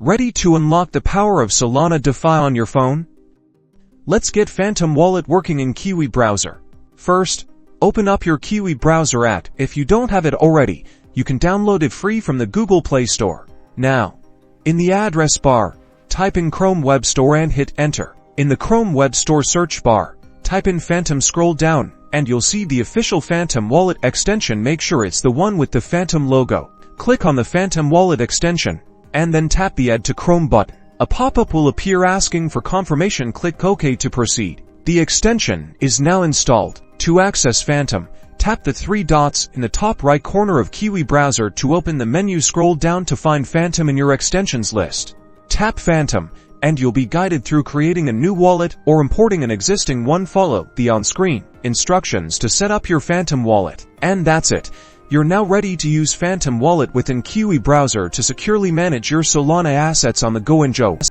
Ready to unlock the power of Solana DeFi on your phone? Let's get Phantom Wallet working in Kiwi Browser. First, open up your Kiwi Browser app. If you don't have it already, you can download it free from the Google Play Store. Now, in the address bar, type in Chrome Web Store and hit Enter. In the Chrome Web Store search bar, type in Phantom, scroll down, and you'll see the official Phantom Wallet extension. Make sure it's the one with the Phantom logo. Click on the Phantom Wallet extension, and then tap the Add to Chrome button. A pop-up will appear asking for confirmation. Click OK to proceed. The extension is now installed. To access Phantom, tap the three dots in the top right corner of Kiwi Browser to open the menu. Scroll down to find Phantom in your extensions list. Tap Phantom, and you'll be guided through creating a new wallet or importing an existing one. Follow the on-screen instructions to set up your Phantom wallet. And that's it. You're now ready to use Phantom Wallet within Kiwi Browser to securely manage your Solana assets on the go. Enjoy.